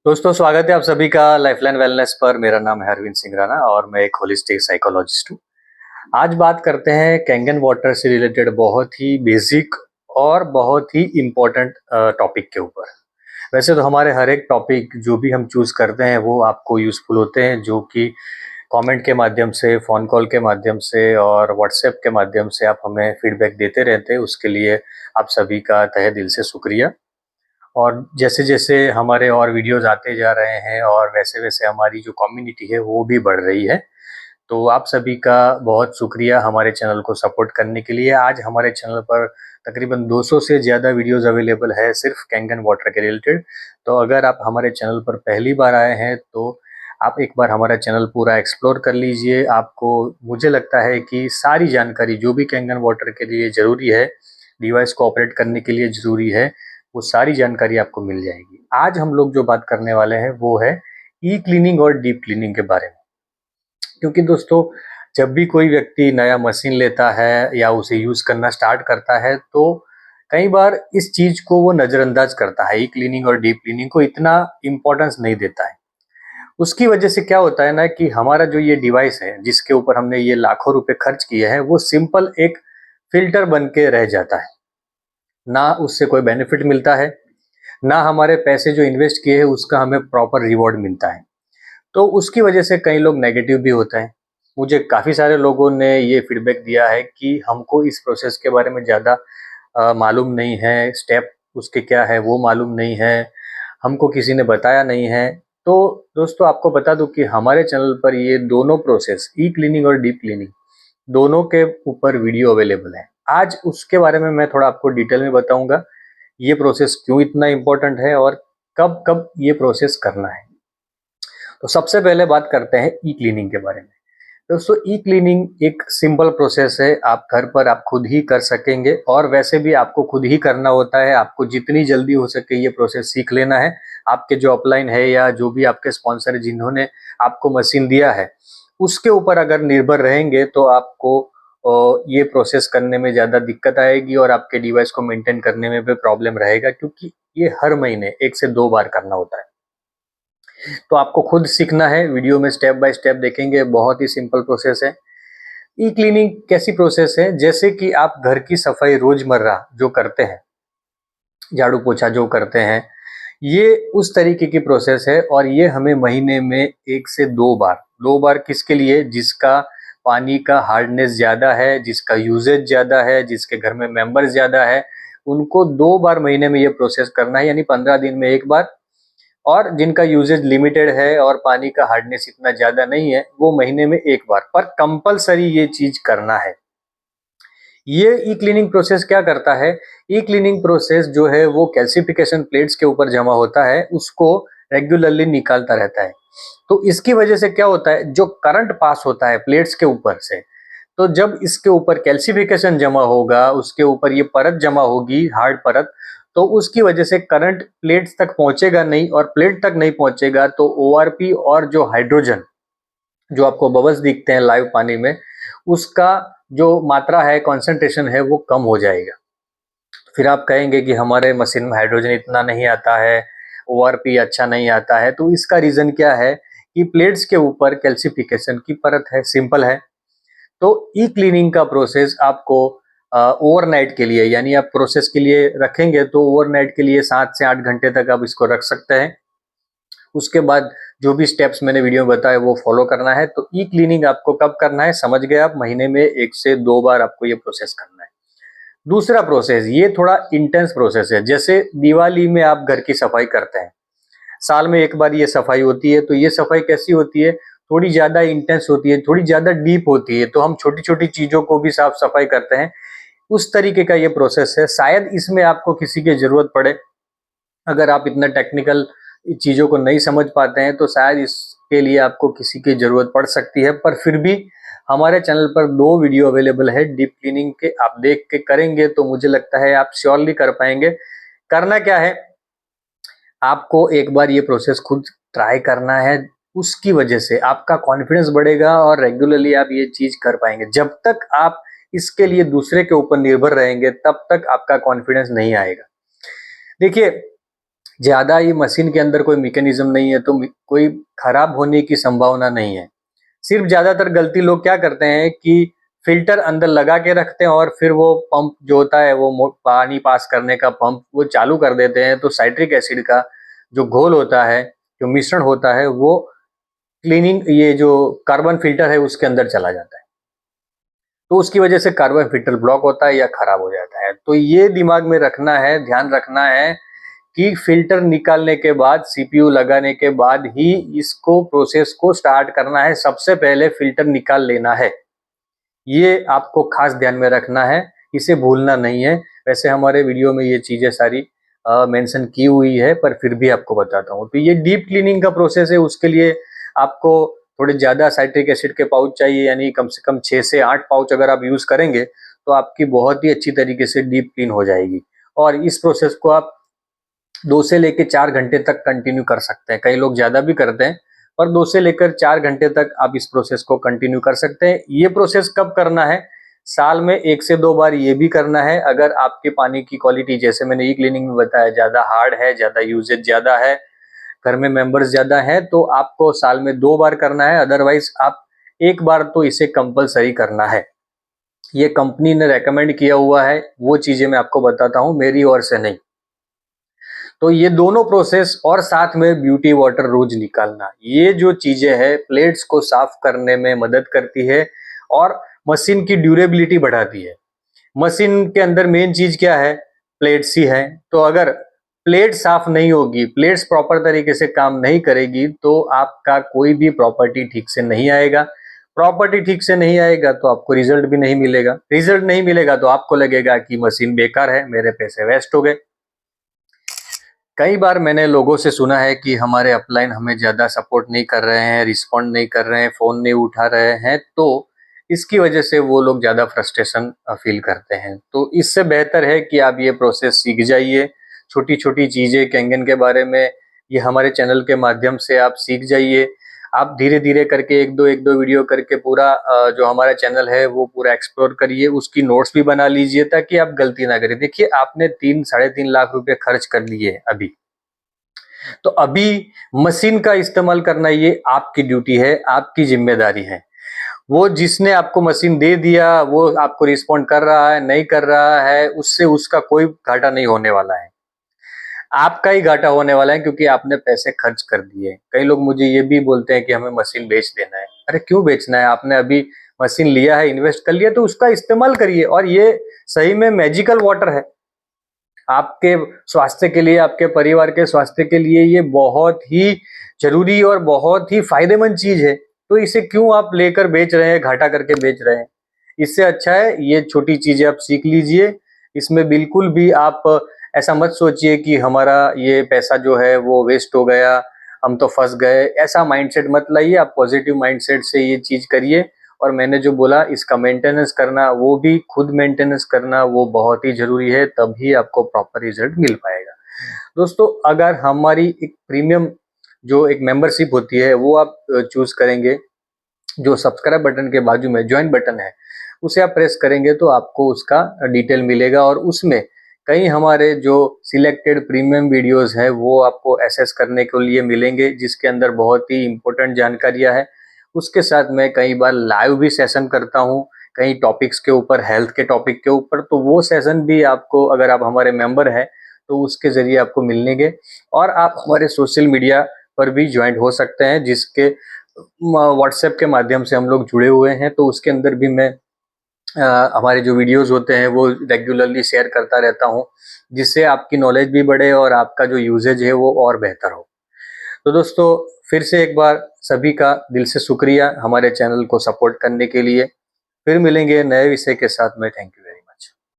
दोस्तों, स्वागत है आप सभी का लाइफलाइन वेलनेस पर। मेरा नाम है अरविंद सिंह राणा और मैं एक होलिस्टिक साइकोलॉजिस्ट हूँ। आज बात करते हैं कैंगन वाटर से रिलेटेड बहुत ही बेसिक और बहुत ही इम्पोर्टेंट टॉपिक के ऊपर। वैसे तो हमारे हर एक टॉपिक जो भी हम चूज करते हैं वो आपको यूजफुल होते हैं, जो कि कमेंट के माध्यम से, फ़ोन कॉल के माध्यम से और व्हाट्सएप के माध्यम से आप हमें फीडबैक देते रहते हैं। उसके लिए आप सभी का तहे दिल से शुक्रिया। और जैसे-जैसे हमारे और वीडियोज़ आते जा रहे हैं और वैसे-वैसे हमारी जो कम्युनिटी है वो भी बढ़ रही है। तो आप सभी का बहुत शुक्रिया हमारे चैनल को सपोर्ट करने के लिए। आज हमारे चैनल पर तकरीबन 200 से ज़्यादा वीडियोज़ अवेलेबल है सिर्फ कैंगन वाटर के रिलेटेड। तो अगर आप हमारे चैनल पर पहली बार आए हैं तो आप एक बार हमारा चैनल पूरा एक्सप्लोर कर लीजिए। आपको, मुझे लगता है कि सारी जानकारी जो भी कैंगन वाटर के लिए ज़रूरी है, डिवाइस को ऑपरेट करने के लिए ज़रूरी है, वो सारी जानकारी आपको मिल जाएगी। आज हम लोग जो बात करने वाले हैं वो है ई क्लीनिंग और डीप क्लीनिंग के बारे में। क्योंकि दोस्तों, जब भी कोई व्यक्ति नया मशीन लेता है या उसे यूज़ करना स्टार्ट करता है तो कई बार इस चीज़ को वो नज़रअंदाज करता है। ई क्लीनिंग और डीप क्लीनिंग को इतना इम्पोर्टेंस नहीं देता है। उसकी वजह से क्या होता है ना कि हमारा जो ये डिवाइस है जिसके ऊपर हमने ये लाखों रुपए खर्च किए हैं, वो सिंपल एक फ़िल्टर बन के रह जाता है। ना उससे कोई बेनिफिट मिलता है, ना हमारे पैसे जो इन्वेस्ट किए हैं उसका हमें प्रॉपर रिवॉर्ड मिलता है। तो उसकी वजह से कई लोग नेगेटिव भी होते हैं। मुझे काफ़ी सारे लोगों ने ये फीडबैक दिया है कि हमको इस प्रोसेस के बारे में ज़्यादा मालूम नहीं है, स्टेप उसके क्या है वो मालूम नहीं है, हमको किसी ने बताया नहीं है। तो दोस्तों, आपको बता दूं कि हमारे चैनल पर ये दोनों प्रोसेस, ई क्लीनिंग और डीप क्लीनिंग, दोनों के ऊपर वीडियो अवेलेबल है। आज उसके बारे में मैं थोड़ा आपको डिटेल में बताऊंगा, ये प्रोसेस क्यों इतना इम्पोर्टेंट है और कब कब ये प्रोसेस करना है। तो सबसे पहले बात करते हैं ई क्लीनिंग के बारे में। दोस्तों, ई क्लीनिंग एक सिंपल प्रोसेस है, आप घर पर आप खुद ही कर सकेंगे और वैसे भी आपको खुद ही करना होता है। आपको जितनी जल्दी हो सके ये प्रोसेस सीख लेना है। आपके जो अपलाइन है या जो भी आपके स्पॉन्सर है जिन्होंने आपको मशीन दिया है, उसके ऊपर अगर निर्भर रहेंगे तो आपको ये प्रोसेस करने में ज़्यादा दिक्कत आएगी और आपके डिवाइस को मेंटेन करने में भी प्रॉब्लम रहेगा, क्योंकि ये हर महीने 1 से 2 बार करना होता है। तो आपको खुद सीखना है, वीडियो में स्टेप बाय स्टेप देखेंगे, बहुत ही सिंपल प्रोसेस है। ई क्लीनिंग कैसी प्रोसेस है, जैसे कि आप घर की सफाई रोजमर्रा जो करते हैं, झाड़ू पोछा जो करते हैं, ये उस तरीके की प्रोसेस है और ये हमें महीने में 1 से 2 बार, 2 बार किसके लिए? जिसका पानी का हार्डनेस ज़्यादा है, जिसका यूजेज ज़्यादा है, जिसके घर में मेंबर ज़्यादा है, उनको 2 बार महीने में ये प्रोसेस करना है, यानी 15 दिन में 1 बार। और जिनका यूजेज लिमिटेड है और पानी का हार्डनेस इतना ज़्यादा नहीं है, वो महीने में 1 बार, पर कंपल्सरी ये चीज़ करना है। ये ई क्लीनिंग प्रोसेस क्या करता है? ई क्लीनिंग प्रोसेस जो है वो कैल्सिफिकेशन प्लेट्स के ऊपर जमा होता है, उसको रेगुलरली निकालता रहता है। तो इसकी वजह से क्या होता है, जो करंट पास होता है प्लेट्स के ऊपर से, तो जब इसके ऊपर कैल्सिफिकेशन जमा होगा, उसके ऊपर ये परत जमा होगी, हार्ड परत, तो उसकी वजह से करंट प्लेट्स तक पहुंचेगा नहीं, और प्लेट तक नहीं पहुंचेगा तो ओआरपी और जो हाइड्रोजन, जो आपको बबल्स दिखते हैं लाइव पानी में, उसका जो मात्रा है, कॉन्सेंट्रेशन है, वो कम हो जाएगा। फिर आप कहेंगे कि हमारे मशीन में हाइड्रोजन इतना नहीं आता है, ओआरपी अच्छा नहीं आता है। तो इसका रीजन क्या है कि प्लेट्स के ऊपर कैल्सिफिकेशन की परत है, सिंपल है। तो ई क्लीनिंग का प्रोसेस आपको ओवरनाइट के लिए, यानी आप प्रोसेस के लिए रखेंगे तो ओवरनाइट के लिए 7 से 8 घंटे तक आप इसको रख सकते हैं। उसके बाद जो भी स्टेप्स मैंने वीडियो में बताए वो फॉलो करना है। तो ई क्लीनिंग आपको कब करना है, समझ गए आप, महीने में 1 से 2 बार आपको ये प्रोसेस करना है। दूसरा प्रोसेस, ये थोड़ा इंटेंस प्रोसेस है। जैसे दिवाली में आप घर की सफाई करते हैं, साल में 1 बार ये सफाई होती है। तो ये सफाई कैसी होती है? थोड़ी ज़्यादा इंटेंस होती है, थोड़ी ज़्यादा डीप होती है। तो हम छोटी-छोटी चीज़ों को भी साफ सफाई करते हैं, उस तरीके का ये प्रोसेस है। शायद इसमें आपको किसी की ज़रूरत पड़े, अगर आप इतना टेक्निकल चीज़ों को नहीं समझ पाते हैं तो शायद इसके लिए आपको किसी की ज़रूरत पड़ सकती है। पर फिर भी हमारे चैनल पर 2 वीडियो अवेलेबल है डीप क्लीनिंग के, आप देख के करेंगे तो मुझे लगता है आप श्योरली कर पाएंगे। करना क्या है, आपको एक बार ये प्रोसेस खुद ट्राई करना है। उसकी वजह से आपका कॉन्फिडेंस बढ़ेगा और रेगुलरली आप ये चीज़ कर पाएंगे। जब तक आप इसके लिए दूसरे के ऊपर निर्भर रहेंगे तब तक आपका कॉन्फिडेंस नहीं आएगा। देखिए, ज़्यादा ही मशीन के अंदर कोई मैकेनिज्म नहीं है तो कोई खराब होने की संभावना नहीं है। सिर्फ ज़्यादातर गलती लोग क्या करते हैं कि फ़िल्टर अंदर लगा के रखते हैं और फिर वो पंप जो होता है वो पानी पास करने का पंप वो चालू कर देते हैं, तो साइट्रिक एसिड का जो घोल होता है, जो मिश्रण होता है वो क्लीनिंग ये जो कार्बन फ़िल्टर है उसके अंदर चला जाता है। तो उसकी वजह से कार्बन फ़िल्टर ब्लॉक होता है या खराब हो जाता है। तो ये दिमाग में रखना है, ध्यान रखना है कि फ़िल्टर निकालने के बाद, सीपीयू लगाने के बाद ही इसको प्रोसेस को स्टार्ट करना है। सबसे पहले फ़िल्टर निकाल लेना है। ये आपको खास ध्यान में रखना है, इसे भूलना नहीं है। वैसे हमारे वीडियो में ये चीज़ें सारी मेंशन की हुई है, पर फिर भी आपको बताता हूँ। तो ये डीप क्लीनिंग का प्रोसेस है, उसके लिए आपको थोड़े ज़्यादा साइट्रिक एसिड के पाउच चाहिए, यानी कम से कम 6 से 8 पाउच अगर आप यूज़ करेंगे, तो आपकी बहुत ही अच्छी तरीके से डीप क्लीन हो जाएगी। और इस प्रोसेस को आप 2 से लेके 4 घंटे तक कंटिन्यू कर सकते हैं। कई लोग ज़्यादा भी करते हैं, और 2 से लेकर 4 घंटे तक आप इस प्रोसेस को कंटिन्यू कर सकते हैं। ये प्रोसेस कब करना है? साल में 1 से 2 बार ये भी करना है। अगर आपके पानी की क्वालिटी, जैसे मैंने ई क्लीनिंग में बताया, ज़्यादा हार्ड है, ज़्यादा यूजेज ज़्यादा है, घर में मेंबर्स ज़्यादा हैं, तो आपको साल में 2 बार करना है। अदरवाइज आप 1 बार तो इसे कंपल्सरी करना है। ये कंपनी ने रेकमेंड किया हुआ है, वो चीज़ें मैं आपको बताता हूँ, मेरी ओर से नहीं। तो ये दोनों प्रोसेस और साथ में ब्यूटी वाटर रोज निकालना, ये जो चीजें हैं प्लेट्स को साफ करने में मदद करती है और मशीन की ड्यूरेबिलिटी बढ़ाती है। मशीन के अंदर मेन चीज क्या है? प्लेट्स ही है। तो अगर प्लेट साफ नहीं होगी, प्लेट्स प्रॉपर तरीके से काम नहीं करेगी, तो आपका कोई भी प्रॉपर्टी ठीक से नहीं आएगा। प्रॉपर्टी ठीक से नहीं आएगा तो आपको रिजल्ट भी नहीं मिलेगा। रिजल्ट नहीं मिलेगा तो आपको लगेगा कि मशीन बेकार है, मेरे पैसे वेस्ट हो गए। कई बार मैंने लोगों से सुना है कि हमारे अपलाइन हमें ज़्यादा सपोर्ट नहीं कर रहे हैं, रिस्पॉन्ड नहीं कर रहे हैं, फ़ोन नहीं उठा रहे हैं, तो इसकी वजह से वो लोग ज़्यादा फ्रस्ट्रेशन फ़ील करते हैं। तो इससे बेहतर है कि आप ये प्रोसेस सीख जाइए। छोटी-छोटी चीज़ें कैंगन के बारे में ये हमारे चैनल के माध्यम से आप सीख जाइए। आप धीरे-धीरे करके 1-2 वीडियो करके पूरा जो हमारा चैनल है वो पूरा एक्सप्लोर करिए, उसकी नोट्स भी बना लीजिए ताकि आप गलती ना करें। देखिए, आपने 3 साढ़े 3 लाख रुपए खर्च कर लिए अभी, तो अभी मशीन का इस्तेमाल करना ये आपकी ड्यूटी है, आपकी ज़िम्मेदारी है। वो जिसने आपको मशीन दे दिया, वो आपको रिस्पॉन्ड कर रहा है, नहीं कर रहा है, उससे उसका कोई घाटा नहीं होने वाला है। आपका ही घाटा होने वाला है, क्योंकि आपने पैसे खर्च कर दिए। कई लोग मुझे ये भी बोलते हैं कि हमें मशीन बेच देना है। अरे क्यों बेचना है? आपने अभी मशीन लिया है, इन्वेस्ट कर लिया, तो उसका इस्तेमाल करिए। और ये सही में मैजिकल वाटर है। आपके स्वास्थ्य के लिए, आपके परिवार के स्वास्थ्य के लिए ये बहुत ही ज़रूरी और बहुत ही फ़ायदेमंद चीज़ है। तो इसे क्यों आप लेकर बेच रहे हैं, घाटा करके बेच रहे हैं? इससे अच्छा है ये छोटी चीज़ें आप सीख लीजिए। इसमें बिल्कुल भी आप ऐसा मत सोचिए कि हमारा ये पैसा जो है वो वेस्ट हो गया, हम तो फँस गए। ऐसा माइंडसेट मत लाइए, आप पॉजिटिव माइंडसेट से ये चीज़ करिए। और मैंने जो बोला, इसका मेंटेनेंस करना, वो भी खुद मेंटेनेंस करना, वो बहुत ही ज़रूरी है, तभी आपको प्रॉपर रिज़ल्ट मिल पाएगा। दोस्तों, अगर हमारी एक प्रीमियम जो एक मेंबरशिप होती है वो आप चूज़ करेंगे, जो सब्सक्राइब बटन के बाजू में जॉइन बटन है, उसे आप प्रेस करेंगे तो आपको उसका डिटेल मिलेगा, और उसमें कई हमारे जो सिलेक्टेड प्रीमियम वीडियोस हैं वो आपको एक्सेस करने के लिए मिलेंगे, जिसके अंदर बहुत ही इम्पोर्टेंट जानकारियां हैं। उसके साथ मैं कई बार लाइव भी सेशन करता हूँ, कई टॉपिक्स के ऊपर, हेल्थ के टॉपिक के ऊपर, तो वो सेशन भी आपको, अगर आप हमारे मेंबर हैं तो उसके ज़रिए आपको मिलेंगे। और आप हमारे सोशल मीडिया पर भी ज्वाइन हो सकते हैं, जिसके व्हाट्सएप के माध्यम से हम लोग जुड़े हुए हैं। तो उसके अंदर भी मैं हमारे जो वीडियोस होते हैं वो रेगुलरली शेयर करता रहता हूँ, जिससे आपकी नॉलेज भी बढ़े और आपका जो यूजेज है वो और बेहतर हो। तो दोस्तों, फिर से एक बार सभी का दिल से शुक्रिया हमारे चैनल को सपोर्ट करने के लिए। फिर मिलेंगे नए विषय के साथ में। Thank you.